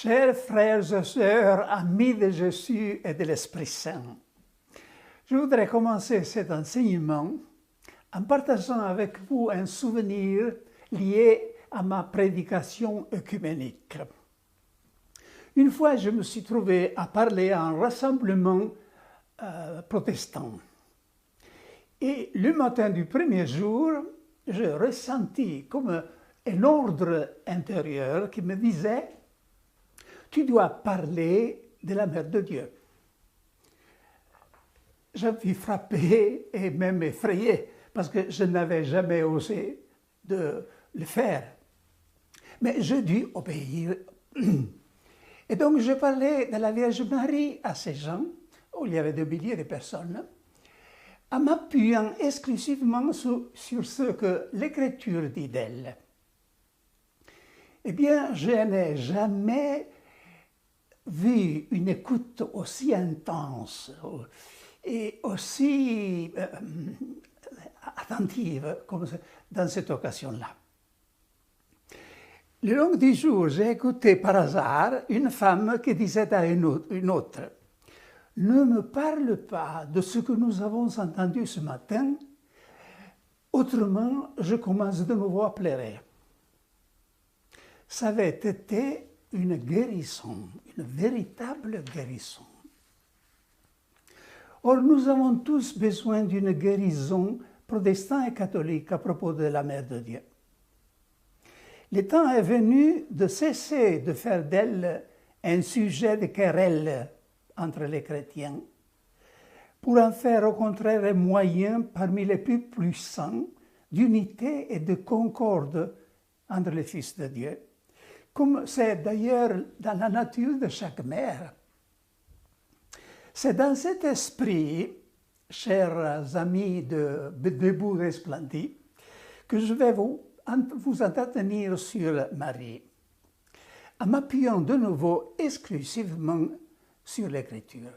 Chers frères et sœurs, amis de Jésus et de l'Esprit Saint, je voudrais commencer cet enseignement en partageant avec vous un souvenir lié à ma prédication œcuménique. Une fois, je me suis trouvé à parler à un rassemblement protestant. Et le matin du premier jour, je ressentis comme un ordre intérieur qui me disait « Tu dois parler de la Mère de Dieu ». Je fus frappé et même effrayé parce que je n'avais jamais osé de le faire. Mais je dus obéir. Et donc je parlais de la Vierge Marie à ces gens, où il y avait des milliers de personnes, en m'appuyant exclusivement sur ce que l'Écriture dit d'elle. Eh bien, je n'ai jamais vu une écoute aussi intense et aussi attentive comme dans cette occasion-là. Le long du jour, j'ai écouté par hasard une femme qui disait à une autre « Ne me parle pas de ce que nous avons entendu ce matin, autrement je commence de nouveau à pleurer. » Ça avait été une guérison, une véritable guérison. Or, nous avons tous besoin d'une guérison protestante et catholique à propos de la Mère de Dieu. Le temps est venu de cesser de faire d'elle un sujet de querelle entre les chrétiens, pour en faire au contraire un moyen parmi les plus puissants d'unité et de concorde entre les fils de Dieu, comme c'est d'ailleurs dans la nature de chaque mère. C'est dans cet esprit, chers amis de Debout Resplendit, que je vais vous entretenir sur Marie, en m'appuyant de nouveau exclusivement sur l'Écriture.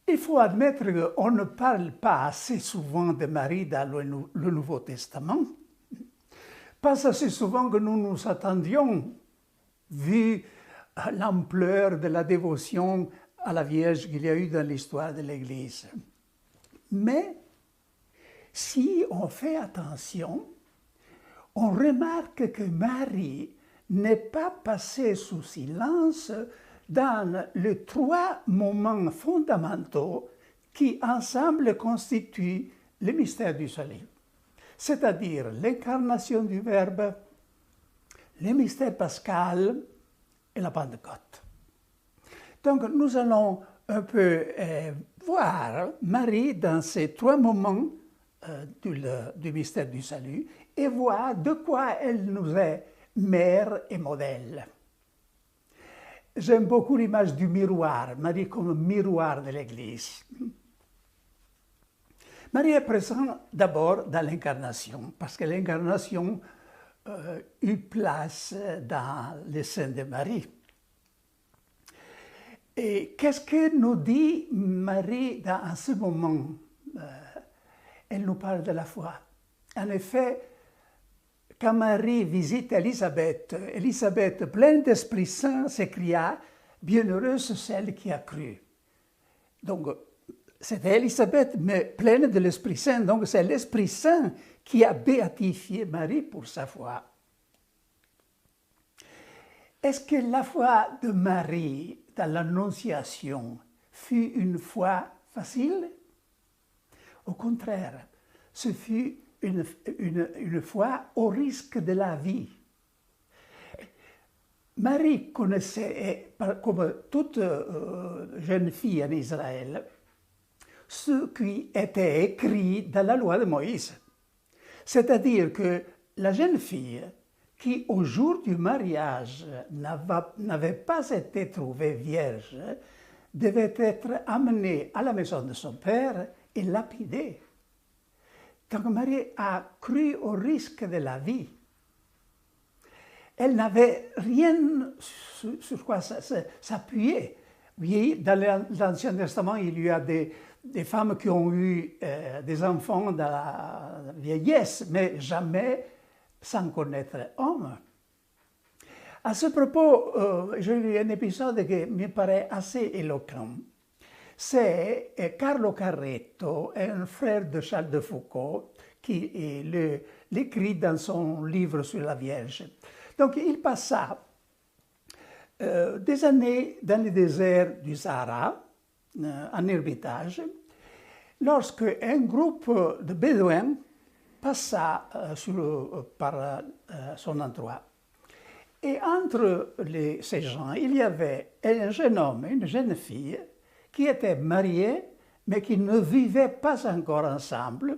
Il faut admettre qu'on ne parle pas assez souvent de Marie dans le Nouveau Testament, pas assez souvent que nous nous attendions, vu l'ampleur de la dévotion à la Vierge qu'il y a eu dans l'histoire de l'Église. Mais si on fait attention, on remarque que Marie n'est pas passée sous silence dans les trois moments fondamentaux qui ensemble constituent le mystère du salut, c'est-à-dire l'incarnation du Verbe, le mystère pascal et la Pentecôte. Donc nous allons un peu voir Marie dans ces trois moments du mystère du salut et voir de quoi elle nous est mère et modèle. J'aime beaucoup l'image du miroir, Marie comme miroir de l'Église. Marie est présente d'abord dans l'incarnation, parce que l'incarnation eut place dans le sein de Marie. Et qu'est-ce que nous dit Marie dans ce moment? Elle nous parle de la foi. En effet, quand Marie visite Élisabeth, Élisabeth, pleine d'Esprit Saint, s'écria « Bienheureuse celle qui a cru ». Donc, c'était Élisabeth, mais pleine de l'Esprit Saint. Donc, c'est l'Esprit Saint qui a béatifié Marie pour sa foi. Est-ce que la foi de Marie dans l'Annonciation fut une foi facile? Au contraire, ce fut une foi au risque de la vie. Marie connaissait, comme toute jeune fille en Israël, ce qui était écrit dans la loi de Moïse. C'est-à-dire que la jeune fille qui, au jour du mariage, n'avait pas été trouvée vierge, devait être amenée à la maison de son père et lapidée. Donc Marie a cru au risque de la vie. Elle n'avait rien sur quoi s'appuyer. Oui, dans l'Ancien Testament, il y a des femmes qui ont eu des enfants dans la vieillesse, mais jamais sans connaître homme. À ce propos, j'ai lu un épisode qui me paraît assez éloquent. C'est Carlo Carretto, un frère de Charles de Foucault, qui l'écrit dans son livre sur la Vierge. Donc, il passa des années dans le désert du Sahara, en ermitage, lorsque un groupe de Bédouins passa par son endroit. Et entre ces gens, il y avait un jeune homme, une jeune fille, qui étaient mariés, mais qui ne vivaient pas encore ensemble,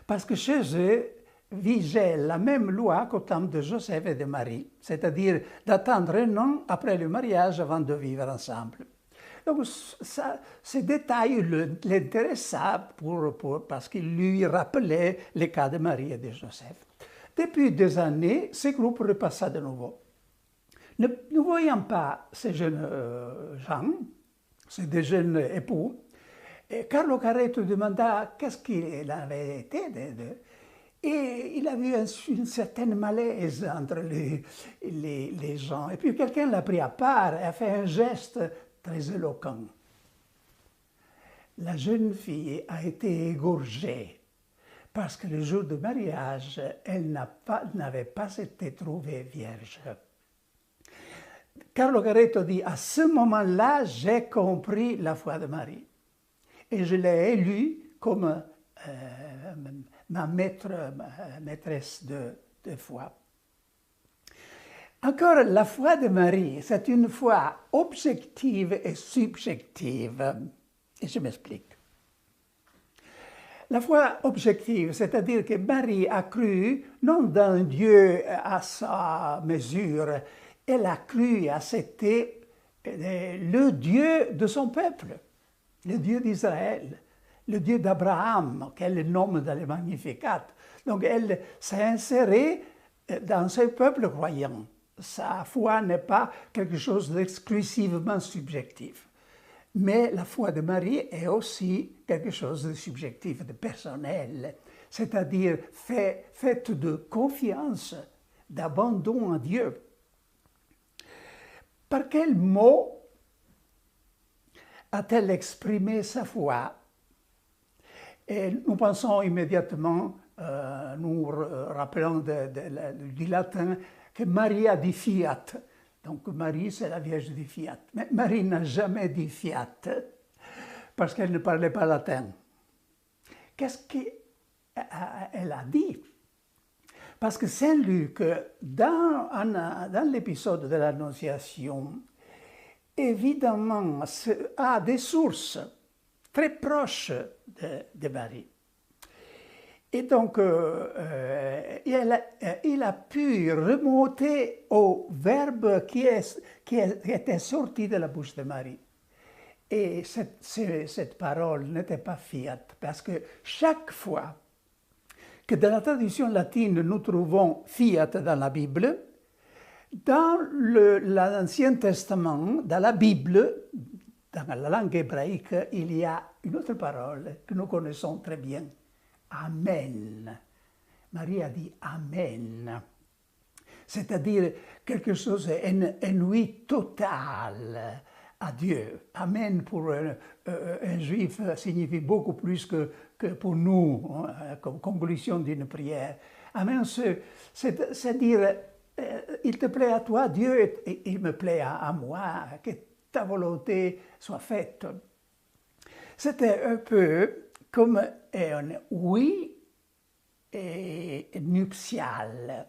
parce que chez eux vigeait la même loi qu'au temps de Joseph et de Marie, c'est-à-dire d'attendre un an après le mariage avant de vivre ensemble. Donc, ces détails l'intéressa parce qu'il lui rappelait les cas de Marie et de Joseph. Depuis des années, ce groupe repassa de nouveau. Ne voyant pas ces jeunes gens, ces deux jeunes époux, Carlo Carretto demanda qu'est-ce qu'il avait été et il a vu une certaine malaise entre les gens. Et puis quelqu'un l'a pris à part et a fait un geste très éloquent. La jeune fille a été égorgée parce que le jour du mariage, elle n'avait pas été trouvée vierge. Carlo Carretto dit, à ce moment-là, j'ai compris la foi de Marie. Et je l'ai élue comme ma maîtresse de foi. Encore, la foi de Marie, c'est une foi objective et subjective. Et je m'explique. La foi objective, c'est-à-dire que Marie a cru non d'un Dieu à sa mesure, elle a cru et accepté le Dieu de son peuple, le Dieu d'Israël, le Dieu d'Abraham, qu'elle nomme dans les Magnificat. Donc elle s'est insérée dans ce peuple croyant. Sa foi n'est pas quelque chose d'exclusivement subjectif. Mais la foi de Marie est aussi quelque chose de subjectif, de personnel, c'est-à-dire faite de confiance, d'abandon à Dieu. Par quel mot a-t-elle exprimé sa foi? Et nous pensons immédiatement, nous rappelons du latin, que Marie a dit fiat. Donc Marie, c'est la Vierge du fiat. Mais Marie n'a jamais dit fiat parce qu'elle ne parlait pas latin. Qu'est-ce qu'elle a dit? Parce que Saint Luc, dans l'épisode de l'Annonciation, évidemment, a des sources très proches de Marie. Et donc, il a pu remonter au verbe qui était sorti de la bouche de Marie. Et cette parole n'était pas fiat, parce que chaque fois que dans la traduction latine nous trouvons fiat dans la Bible, dans l'Ancien Testament, dans la Bible, dans la langue hébraïque, il y a une autre parole que nous connaissons très bien. Amen. Marie a dit Amen. C'est-à-dire quelque chose, un oui total à Dieu. Amen pour un juif signifie beaucoup plus que pour nous, comme conclusion d'une prière. Amen, c'est dire, il te plaît à toi, Dieu, et il me plaît à moi, que ta volonté soit faite. C'était un peu comme un oui nuptial.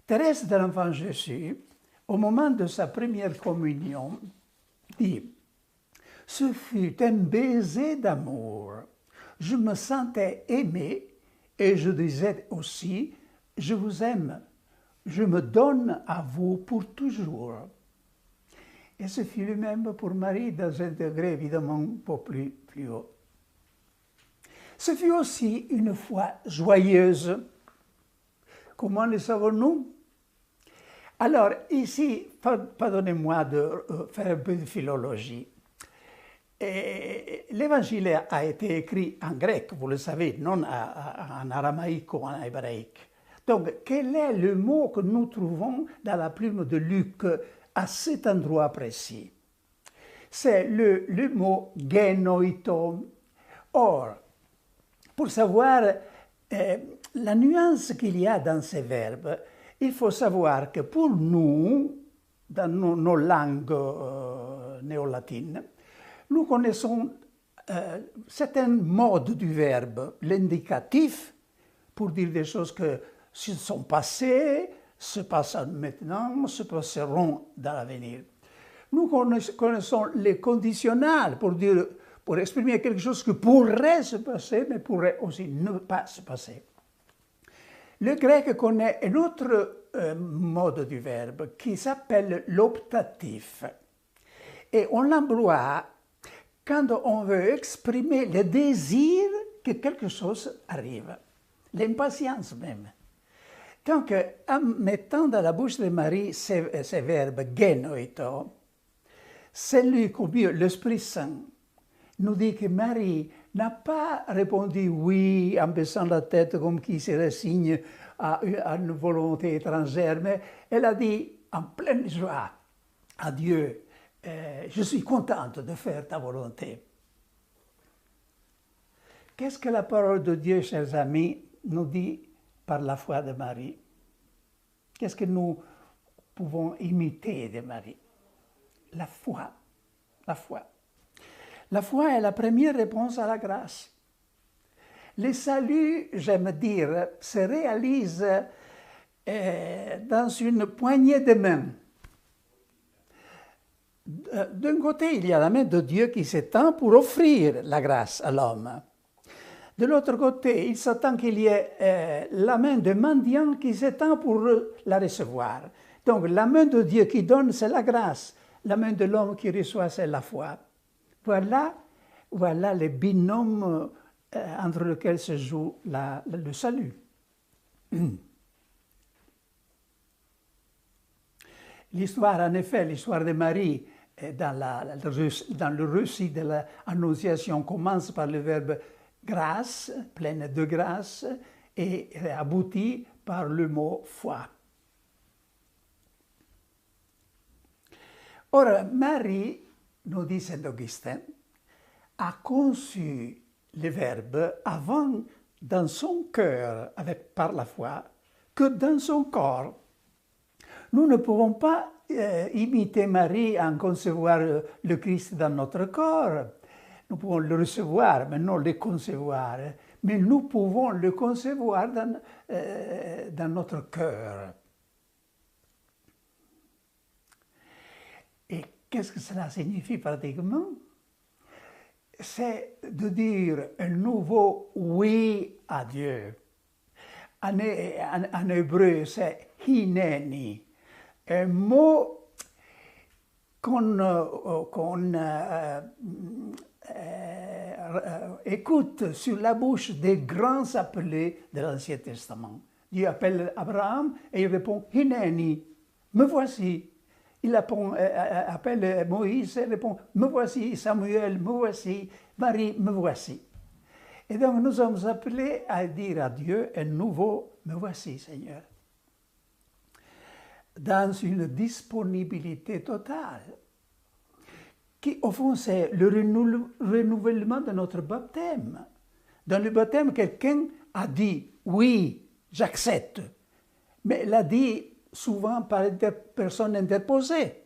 Thérèse de l'Enfant Jésus, au moment de sa première communion, dit « Ce fut un baiser d'amour. Je me sentais aimée et je disais aussi « Je vous aime. Je me donne à vous pour toujours. » Et ce fut le même pour Marie dans un degré évidemment un peu plus haut. Ce fut aussi une foi joyeuse. Comment le savons-nous? Alors ici, pardonnez-moi de faire un peu de philologie. L'Évangile a été écrit en grec, vous le savez, non en aramaïque ou en hébraïque. Donc, quel est le mot que nous trouvons dans la plume de Luc à cet endroit précis? C'est le mot genoito. Or, pour savoir la nuance qu'il y a dans ces verbes, il faut savoir que pour nous, dans nos langues néo-latines, nous connaissons certains modes du verbe. L'indicatif, pour dire des choses qui sont passées, se passent maintenant, se passeront dans l'avenir. Nous connaissons les conditionnels pour exprimer quelque chose qui pourrait se passer, mais pourrait aussi ne pas se passer. Le grec connaît un autre mode du verbe qui s'appelle l'optatif. Et on l'emploie quand on veut exprimer le désir que quelque chose arrive, l'impatience même. Donc, en mettant dans la bouche de Marie ces verbes genoito, c'est lui, comme l'Esprit Saint, nous dit que Marie n'a pas répondu oui en baissant la tête comme qui se résigne à une volonté étrangère, mais elle a dit en pleine joie à Dieu, je suis contente de faire ta volonté. Qu'est-ce que la parole de Dieu, chers amis, nous dit par la foi de Marie? Qu'est-ce que nous pouvons imiter de Marie? La foi. La foi. La foi est la première réponse à la grâce. Le salut, j'aime dire, se réalise dans une poignée de mains. D'un côté, il y a la main de Dieu qui s'étend pour offrir la grâce à l'homme. De l'autre côté, il s'attend qu'il y ait la main de mendiant qui s'étend pour la recevoir. Donc, la main de Dieu qui donne, c'est la grâce. La main de l'homme qui reçoit, c'est la foi. Voilà les binômes entre lesquels se joue le salut. L'histoire, en effet, l'histoire de Marie, dans le récit de l'Annonciation, commence par le verbe grâce, pleine de grâce, et aboutit par le mot foi. Or, Marie, nous dit saint Augustin, a conçu le verbe avant dans son cœur, par la foi, que dans son corps. Nous ne pouvons pas imiter Marie en concevoir le Christ dans notre corps. Nous pouvons le recevoir, mais non le concevoir. Mais nous pouvons le concevoir dans notre cœur. Et qu'est-ce que cela signifie pratiquement? C'est de dire un nouveau oui à Dieu. En hébreu, c'est hineni, un mot qu'on écoute sur la bouche des grands appelés de l'Ancien Testament. Dieu appelle Abraham et il répond « Hineni », me voici. Il appelle Moïse et répond « Me voici », Samuel, me voici, Marie, me voici. Et donc nous sommes appelés à dire à Dieu un nouveau « Me voici, Seigneur », dans une disponibilité totale, qui au fond c'est le renouvellement de notre baptême. Dans le baptême, quelqu'un a dit « Oui, j'accepte », mais l'a dit souvent par personne interposée.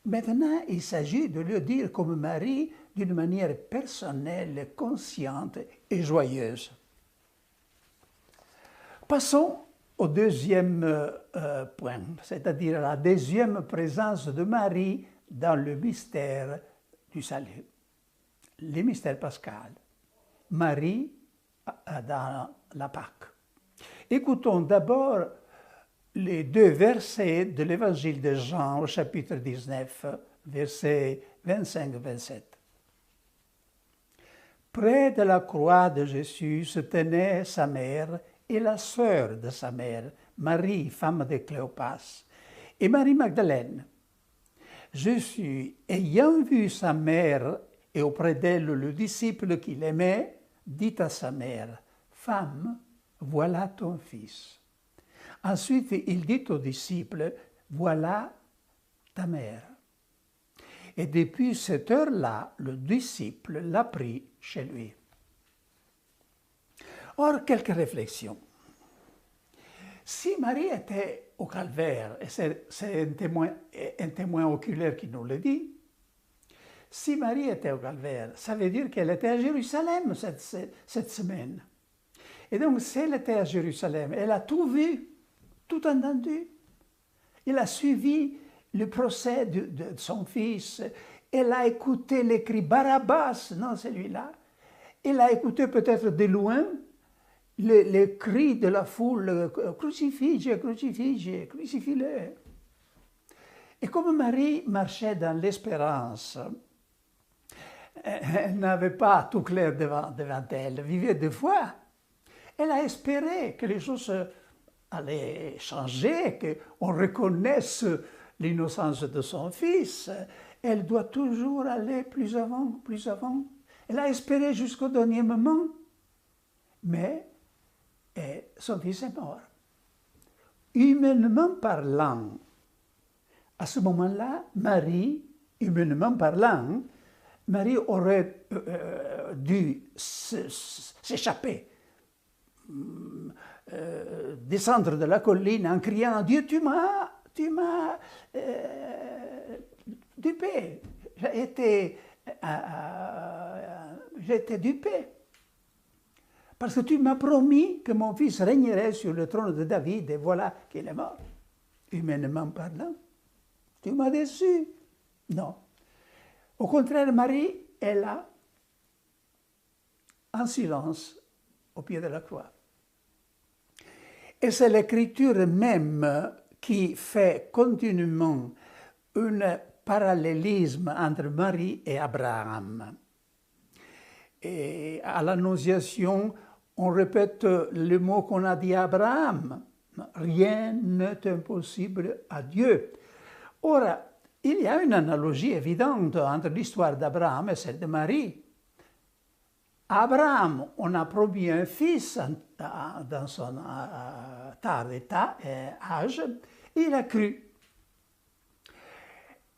Maintenant, il s'agit de le dire comme Marie d'une manière personnelle, consciente et joyeuse. Passons au deuxième point, c'est-à-dire la deuxième présence de Marie dans le mystère du salut, le mystère pascal. Marie dans la Pâque. Écoutons d'abord les deux versets de l'évangile de Jean au chapitre 19, versets 25-27. Près de la croix de Jésus se tenaient sa mère et la sœur de sa mère, Marie, femme de Cléopas, et Marie Magdalène. Jésus, ayant vu sa mère et auprès d'elle le disciple qu'il aimait, dit à sa mère, « Femme, voilà ton fils. » Ensuite, il dit aux disciples, voilà ta mère. Et depuis cette heure-là, le disciple l'a pris chez lui. Or, quelques réflexions. Si Marie était au calvaire, et c'est un témoin oculaire qui nous le dit, si Marie était au calvaire, ça veut dire qu'elle était à Jérusalem cette semaine. Et donc, si elle était à Jérusalem, elle a tout vu, tout entendu. Elle a suivi le procès de son fils. Elle a écouté les cris Barabbas, non celui-là. Elle a écouté peut-être de loin les cris de la foule, crucifige, crucifige, crucifie-le. Et comme Marie marchait dans l'espérance, elle n'avait pas tout clair devant elle, elle vivait de foi. Elle a espéré que les choses allaient changer, qu'on reconnaisse l'innocence de son fils. Elle doit toujours aller plus avant, plus avant. Elle a espéré jusqu'au dernier moment, mais son fils est mort. Humainement parlant, à ce moment-là, Marie, humainement parlant, Marie aurait dû s'échapper, descendre de la colline en criant « Dieu, tu m'as dupé, j'ai été dupé. Parce que tu m'as promis que mon fils régnerait sur le trône de David, et voilà qu'il est mort. Humainement parlant, tu m'as déçu. Non. Au contraire, Marie est là, en silence, au pied de la croix. Et c'est l'Écriture même qui fait continuellement un parallélisme entre Marie et Abraham. Et à l'Annonciation, on répète le mot qu'on a dit à Abraham. Rien n'est impossible à Dieu. Or, il y a une analogie évidente entre l'histoire d'Abraham et celle de Marie. À Abraham, on a promis un fils dans son tard âge, et il a cru.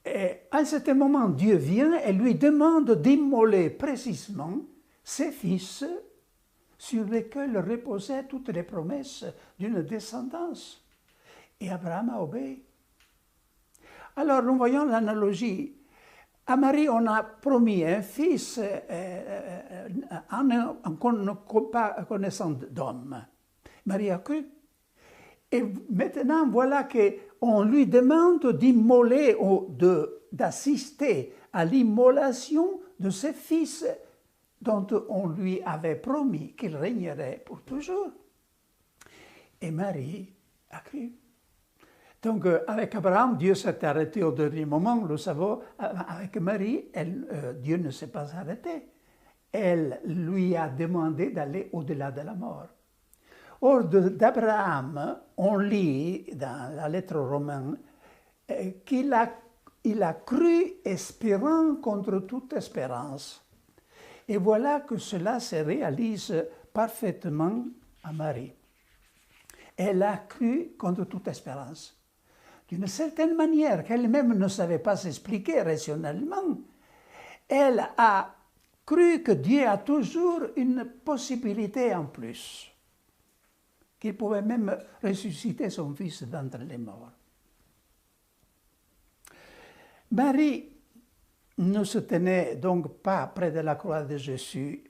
Et à un certain moment, Dieu vient et lui demande d'immoler précisément ses fils sur lesquels reposaient toutes les promesses d'une descendance. Et Abraham a obéi. Alors, nous voyons l'analogie. À Marie, on a promis un fils en connaissant d'homme. Marie a cru. Et maintenant, voilà qu'on lui demande d'immoler ou d'assister à l'immolation de ses fils dont on lui avait promis qu'il régnerait pour toujours. Et Marie a cru. Donc, avec Abraham, Dieu s'est arrêté au dernier moment, nous le savons. Avec Marie, Dieu ne s'est pas arrêté. Elle lui a demandé d'aller au-delà de la mort. Or, d'Abraham, on lit dans la lettre aux Romains qu'il a cru espérant contre toute espérance. Et voilà que cela se réalise parfaitement à Marie. Elle a cru contre toute espérance. D'une certaine manière qu'elle-même ne savait pas s'expliquer rationnellement, elle a cru que Dieu a toujours une possibilité en plus, qu'il pouvait même ressusciter son fils d'entre les morts. Marie ne se tenait donc pas près de la croix de Jésus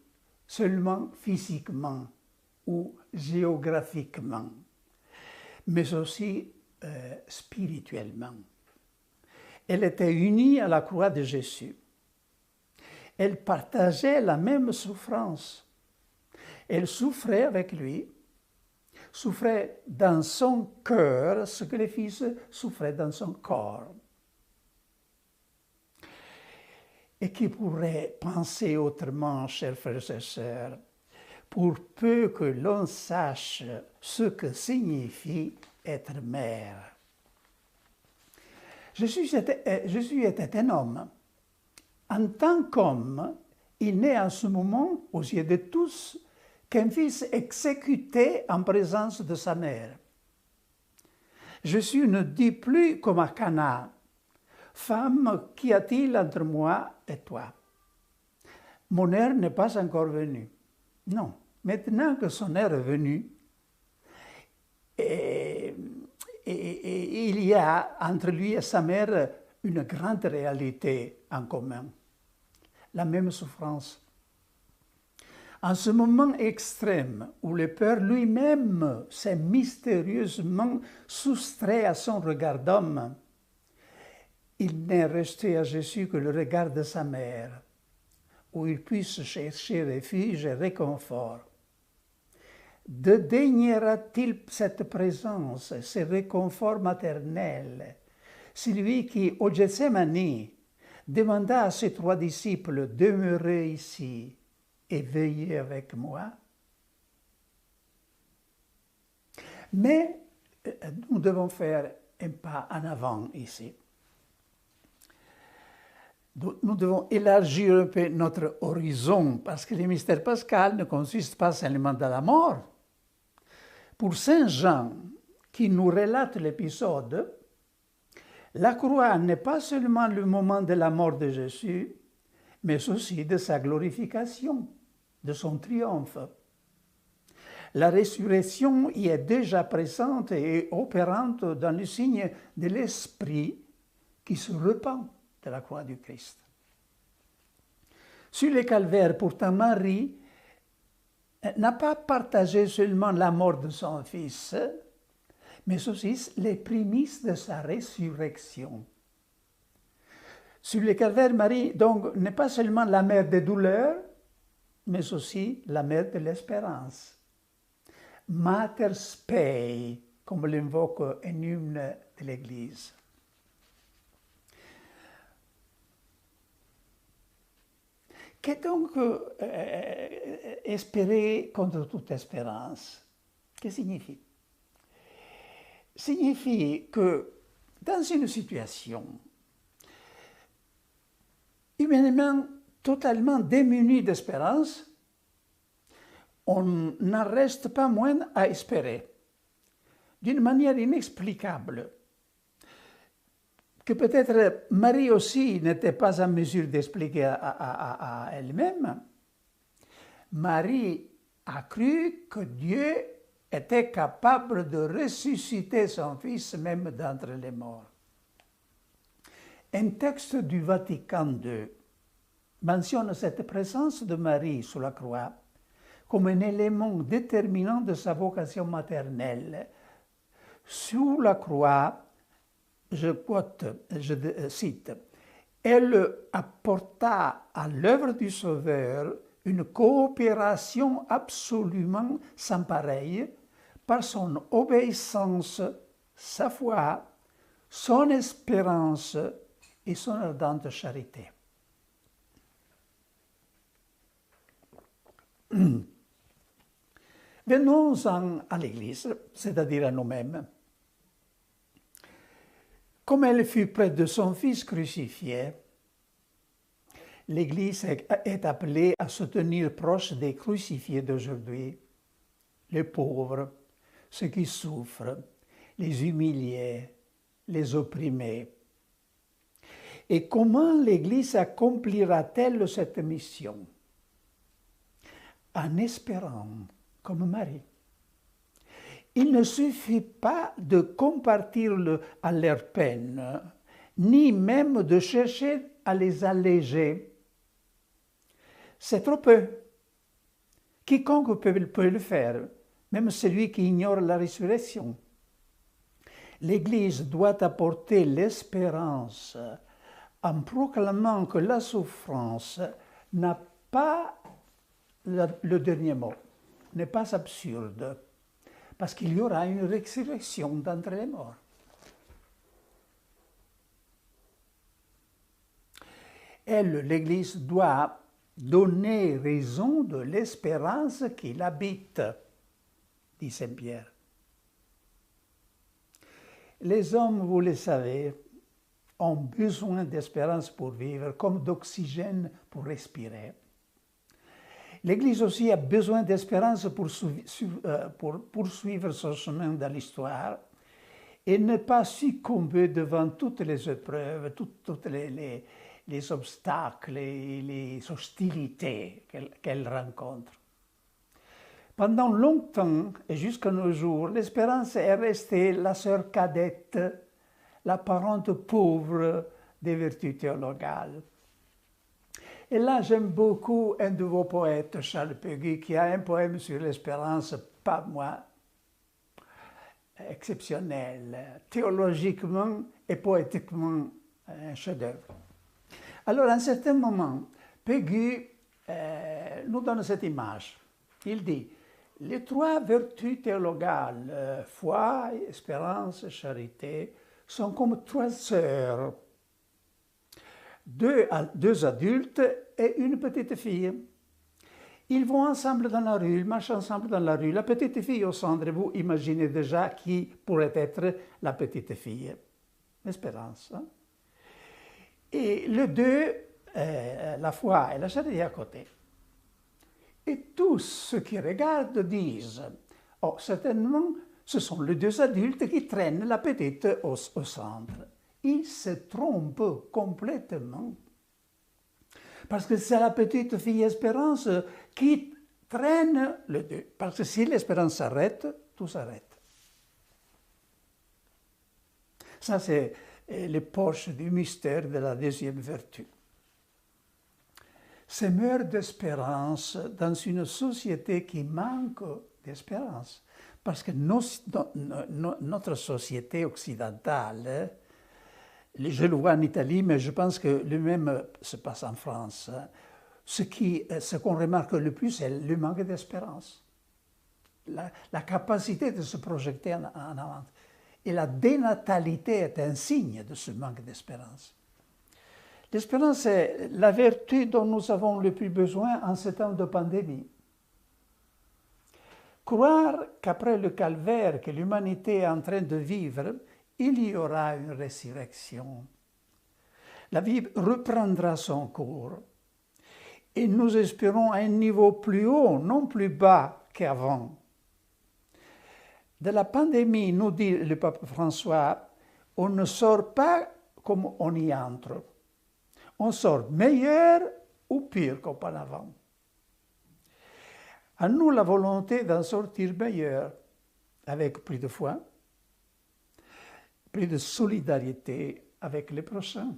seulement physiquement ou géographiquement, mais aussi spirituellement. Elle était unie à la croix de Jésus. Elle partageait la même souffrance. Elle souffrait avec lui, souffrait dans son cœur ce que le Fils souffrait dans son corps. Et qui pourrait penser autrement, chers frères et sœurs, pour peu que l'on sache ce que signifie être mère. Jésus était un homme. En tant qu'homme, il n'est en ce moment, aux yeux de tous, qu'un fils exécuté en présence de sa mère. Jésus ne dit plus comme à Cana, « Femme, qu'y a-t-il entre moi et toi ?» Mon heure n'est pas encore venue. Non, maintenant que son heure est venue, et il y a entre lui et sa mère une grande réalité en commun, la même souffrance. En ce moment extrême où le Père lui-même s'est mystérieusement soustrait à son regard d'homme, il n'est resté à Jésus que le regard de sa mère, où il puisse chercher refuge et réconfort. Dédaignera-t-il cette présence, ce réconfort maternel, celui qui, au Gethsémani, demanda à ses 3 disciples « Demeurez ici et veillez avec moi ». Mais nous devons faire un pas en avant ici. Nous devons élargir un peu notre horizon, parce que le mystère pascal ne consiste pas seulement dans la mort. Pour Saint Jean, qui nous relate l'épisode, la croix n'est pas seulement le moment de la mort de Jésus, mais aussi de sa glorification, de son triomphe. La résurrection y est déjà présente et opérante dans le signe de l'Esprit qui se repent de la croix du Christ. Sur le calvaire, pourtant, Marie n'a pas partagé seulement la mort de son Fils, mais aussi les prémices de sa résurrection. Sur le calvaire, Marie, donc, n'est pas seulement la mère des douleurs, mais aussi la mère de l'espérance. Mater Spei, comme l'invoque un hymne de l'Église. Qu'est donc espérer contre toute espérance? Que signifie? Signifie que dans une situation humainement totalement démunie d'espérance, on n'en reste pas moins à espérer, d'une manière inexplicable, que peut-être Marie aussi n'était pas en mesure d'expliquer à elle-même. Marie a cru que Dieu était capable de ressusciter son Fils même d'entre les morts. Un texte du Vatican II mentionne cette présence de Marie sur la croix comme un élément déterminant de sa vocation maternelle. Sous la croix, je cite, « Elle apporta à l'œuvre du Sauveur une coopération absolument sans pareille par son obéissance, sa foi, son espérance et son ardente charité. » Venons-en à l'Église, c'est-à-dire à nous-mêmes. Comme elle fut près de son Fils crucifié, l'Église est appelée à se tenir proche des crucifiés d'aujourd'hui, les pauvres, ceux qui souffrent, les humiliés, les opprimés. Et comment l'Église accomplira-t-elle cette mission? En espérant, comme Marie. Il ne suffit pas de compartir à leur peine, ni même de chercher à les alléger. C'est trop peu. Quiconque peut le faire, même celui qui ignore la résurrection. L'Église doit apporter l'espérance en proclamant que la souffrance n'a pas le dernier mot, n'est pas absurde, parce qu'il y aura une résurrection d'entre les morts. Elle, l'Église, doit donner raison de l'espérance qui l'habite, dit Saint Pierre. Les hommes, vous le savez, ont besoin d'espérance pour vivre, comme d'oxygène pour respirer. L'Église aussi a besoin d'espérance pour poursuivre son chemin dans l'histoire et ne pas succomber devant toutes les épreuves, toutes les obstacles et les hostilités qu'elle rencontre. Pendant longtemps et jusqu'à nos jours, l'Espérance est restée la sœur cadette, la parente pauvre des vertus théologales. Et là, j'aime beaucoup un de vos poètes, Charles Péguy, qui a un poème sur l'espérance, pas moins exceptionnel, théologiquement et poétiquement un chef-d'œuvre. Alors, à un certain moment, Péguy nous donne cette image. Il dit, les trois vertus théologales, foi, espérance, charité, sont comme trois sœurs. Deux adultes et une petite fille. Ils vont ensemble dans la rue, ils marchent ensemble dans la rue. La petite fille au centre, vous imaginez déjà qui pourrait être la petite fille. L'espérance. Hein? Et les deux, la foi et la charité à côté. Et tous ceux qui regardent disent, oh, certainement, ce sont les deux adultes qui traînent la petite au centre. Ils se trompent complètement. Parce que c'est la petite fille Espérance qui traîne les deux. Parce que si l'Espérance s'arrête, tout s'arrête. Ça, c'est les poches du mystère de la deuxième vertu. C'est meurt d'espérance dans une société qui manque d'espérance. Parce que notre société occidentale, je le vois en Italie, mais je pense que le même se passe en France. Ce qu'on remarque le plus, c'est le manque d'espérance. La capacité de se projeter en avant. Et la dénatalité est un signe de ce manque d'espérance. L'espérance est la vertu dont nous avons le plus besoin en ces temps de pandémie. Croire qu'après le calvaire que l'humanité est en train de vivre, il y aura une résurrection. La vie reprendra son cours. Et nous espérons un niveau plus haut, non plus bas qu'avant. De la pandémie, nous dit le pape François, on ne sort pas comme on y entre. On sort meilleur ou pire qu'auparavant. À nous la volonté d'en sortir meilleur, avec plus de foi, plus de solidarité avec les prochains,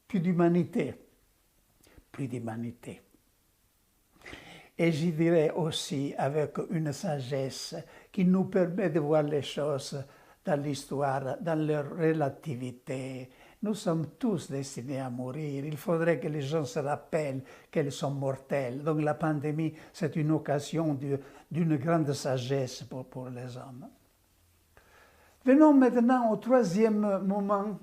plus d'humanité, Et j'y dirais aussi avec une sagesse qui nous permet de voir les choses dans l'histoire, dans leur relativité. Nous sommes tous destinés à mourir. Il faudrait que les gens se rappellent qu'elles sont mortelles. Donc la pandémie, c'est une occasion d'une grande sagesse pour les hommes. Venons maintenant au troisième moment,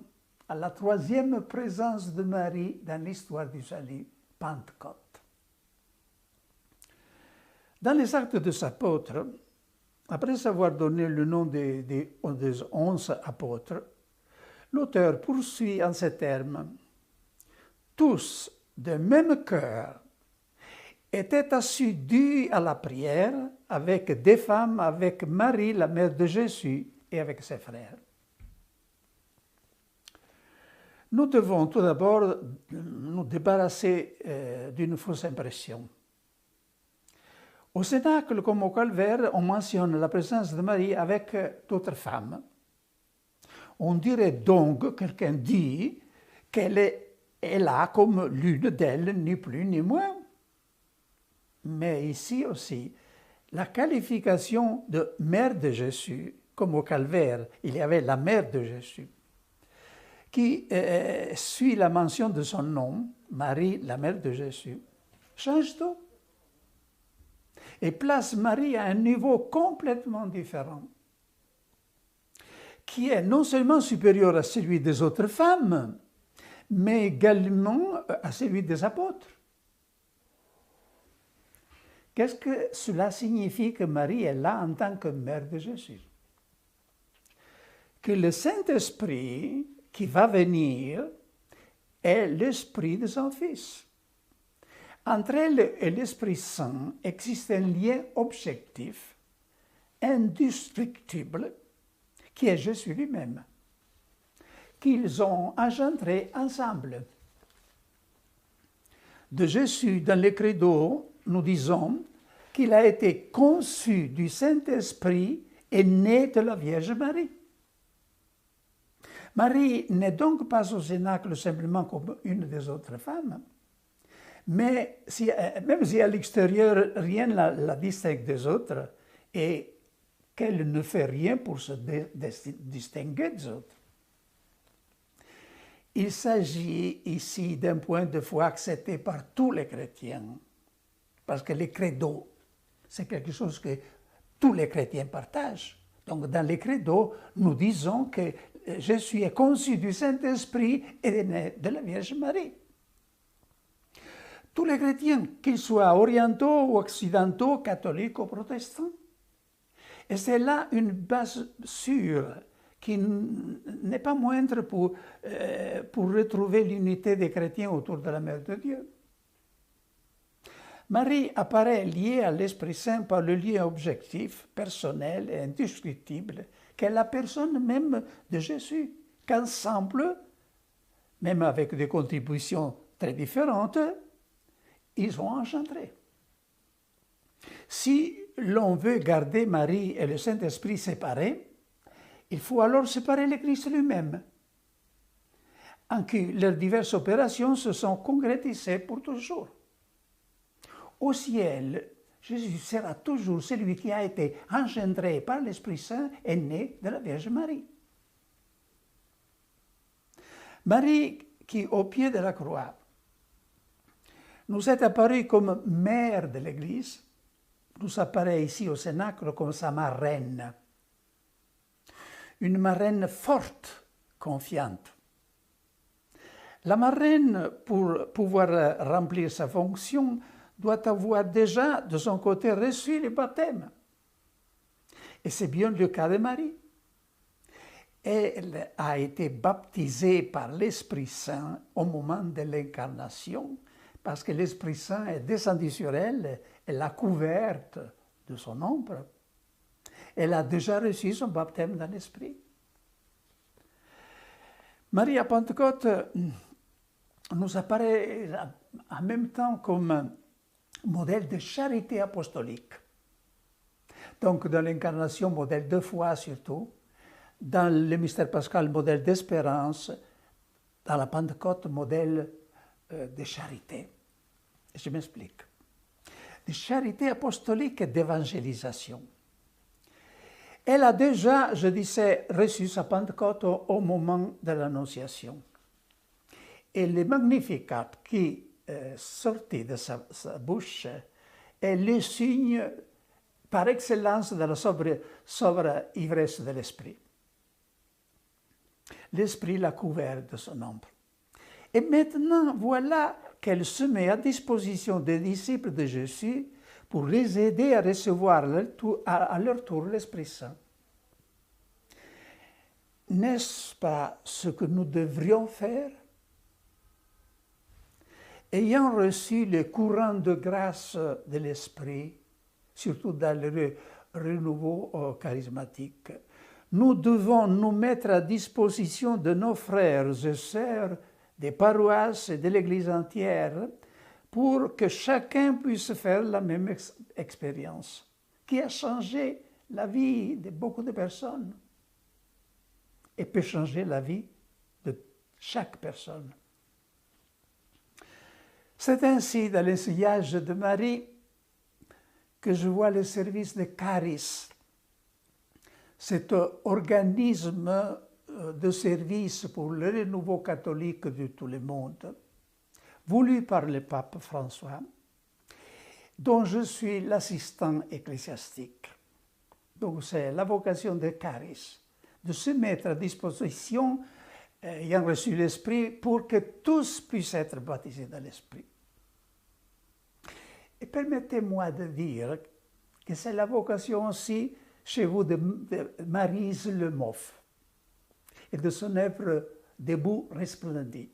à la troisième présence de Marie dans l'histoire du salut, Pentecôte. Dans les Actes des Apôtres, après avoir donné le nom des 11 apôtres, l'auteur poursuit en ces termes. Tous, de même cœur, étaient assidus à la prière avec des femmes, avec Marie, la mère de Jésus, et avec ses frères. Nous devons tout d'abord nous débarrasser d'une fausse impression. Au Cénacle comme au Calvaire, on mentionne la présence de Marie avec d'autres femmes. On dirait donc, quelqu'un dit, qu'elle est là comme l'une d'elles, ni plus ni moins. Mais ici aussi, la qualification de mère de Jésus, comme au Calvaire, il y avait la mère de Jésus, qui suit la mention de son nom, Marie, la mère de Jésus, change tout. Et place Marie à un niveau complètement différent, qui est non seulement supérieur à celui des autres femmes, mais également à celui des apôtres. Qu'est-ce que cela signifie que Marie est là en tant que mère de Jésus? Que le Saint-Esprit qui va venir est l'Esprit de son Fils. Entre elle et l'Esprit Saint existe un lien objectif, indestructible, qui est Jésus lui-même, qu'ils ont engendré ensemble. De Jésus, dans le credo, nous disons qu'il a été conçu du Saint-Esprit et né de la Vierge Marie. Marie n'est donc pas au Cénacle simplement comme une des autres femmes, mais même si à l'extérieur rien ne la distingue des autres et qu'elle ne fait rien pour se distinguer des autres. Il s'agit ici d'un point de foi accepté par tous les chrétiens, parce que les credos, c'est quelque chose que tous les chrétiens partagent. Donc dans les credos, nous disons que Jésus est conçu du Saint-Esprit et est né de la Vierge Marie. Tous les chrétiens, qu'ils soient orientaux ou occidentaux, catholiques ou protestants. Et c'est là une base sûre qui n'est pas moindre pour retrouver l'unité des chrétiens autour de la Mère de Dieu. Marie apparaît liée à l'Esprit Saint par le lien objectif, personnel et indescriptible qu'est la personne même de Jésus, qu'ensemble, même avec des contributions très différentes, ils ont engendré. Si l'on veut garder Marie et le Saint-Esprit séparés, il faut alors séparer le Christ lui-même, en qui leurs diverses opérations se sont concrétisées pour toujours. Au ciel, Jésus sera toujours celui qui a été engendré par l'Esprit Saint et né de la Vierge Marie. Marie, qui au pied de la croix, nous est apparue comme mère de l'Église, nous apparaît ici au Cénacle comme sa marraine. Une marraine forte, confiante. La marraine, pour pouvoir remplir sa fonction, doit avoir déjà de son côté reçu le baptême. Et c'est bien le cas de Marie. Elle a été baptisée par l'Esprit Saint au moment de l'incarnation, parce que l'Esprit Saint est descendu sur elle et l'a couverte de son ombre. Elle a déjà reçu son baptême dans l'Esprit. Marie à Pentecôte nous apparaît en même temps comme modèle de charité apostolique. Donc dans l'incarnation, modèle de foi surtout, dans le mystère pascal, modèle d'espérance, dans la Pentecôte, modèle de charité. Je m'explique. De charité apostolique et d'évangélisation. Elle a déjà, je disais, reçu sa Pentecôte au moment de l'Annonciation. Et le Magnificat qui sortit de sa bouche est le signe par excellence de la sobre ivresse de l'Esprit. L'Esprit l'a couvert de son ombre. Et maintenant, voilà qu'elle se met à disposition des disciples de Jésus pour les aider à recevoir à leur tour l'Esprit Saint. N'est-ce pas ce que nous devrions faire? Ayant reçu le courant de grâce de l'Esprit, surtout dans le renouveau charismatique, nous devons nous mettre à disposition de nos frères et sœurs des paroisses et de l'Église entière pour que chacun puisse faire la même expérience, qui a changé la vie de beaucoup de personnes et peut changer la vie de chaque personne. C'est ainsi, dans le sillage de Marie, que je vois le service de Caris, cet organisme de service pour le renouveau catholique de tout le monde, voulu par le pape François, dont je suis l'assistant ecclésiastique. Donc c'est la vocation de Caris, de se mettre à disposition, ayant reçu l'Esprit, pour que tous puissent être baptisés dans l'Esprit. Et permettez-moi de dire que c'est la vocation aussi chez vous de Maryse Le Moff et de son œuvre Debout resplendit.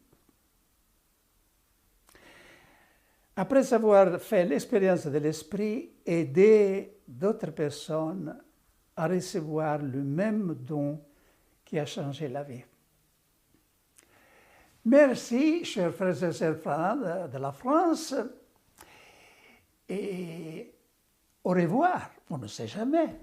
Après avoir fait l'expérience de l'Esprit, aider d'autres personnes à recevoir le même don qui a changé la vie. Merci, chers frères et sœurs de la France, et au revoir, on ne sait jamais.